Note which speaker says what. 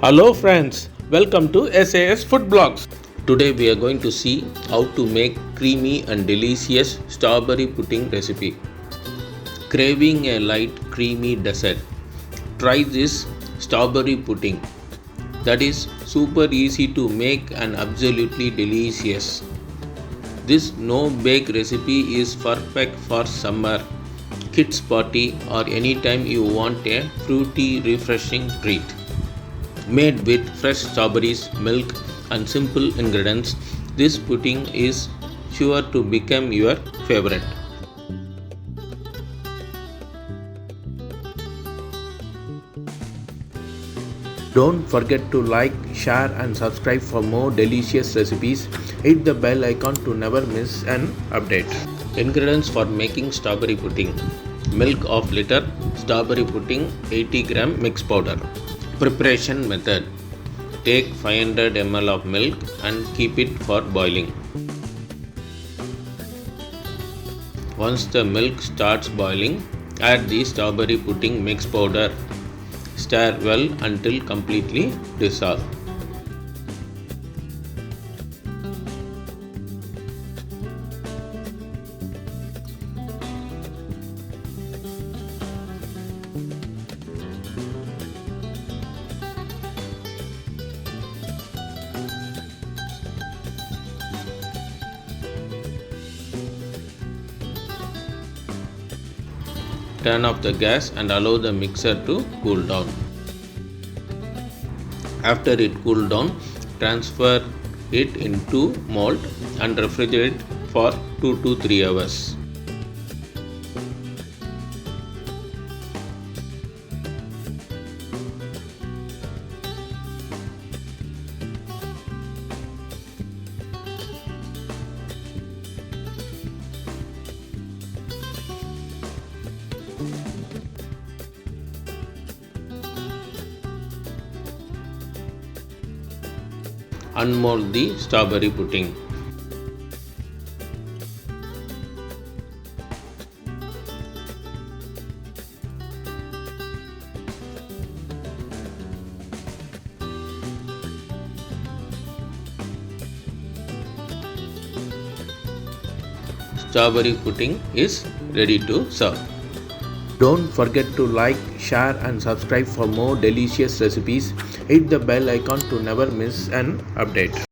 Speaker 1: Hello friends, welcome to SAS Food Blogs. Today we are going to see how to make creamy and delicious strawberry pudding recipe. Craving a light creamy dessert? Try this strawberry pudding. That is super easy to make and absolutely delicious. This no-bake recipe is perfect for summer, kids party or anytime you want a fruity refreshing treat. Made with fresh strawberries, milk, and simple ingredients, this pudding is sure to become your favorite. Don't forget to like, share, and subscribe for more delicious recipes. Hit the bell icon to never miss an update. Ingredients for making strawberry pudding: milk of Litre, strawberry pudding 80 gram mixed powder. Preparation method: take 500 ml of milk and keep it for boiling. Once the milk starts boiling, add the strawberry pudding mix powder. Stir well until completely dissolved. Turn off the gas and allow the mixer to cool down. After it cooled down, transfer it into mold and refrigerate for 2 to 3 hours. Unmold the strawberry pudding. Strawberry pudding is ready to serve. Don't forget to like, share, and subscribe for more delicious recipes. Hit the bell icon to never miss an update.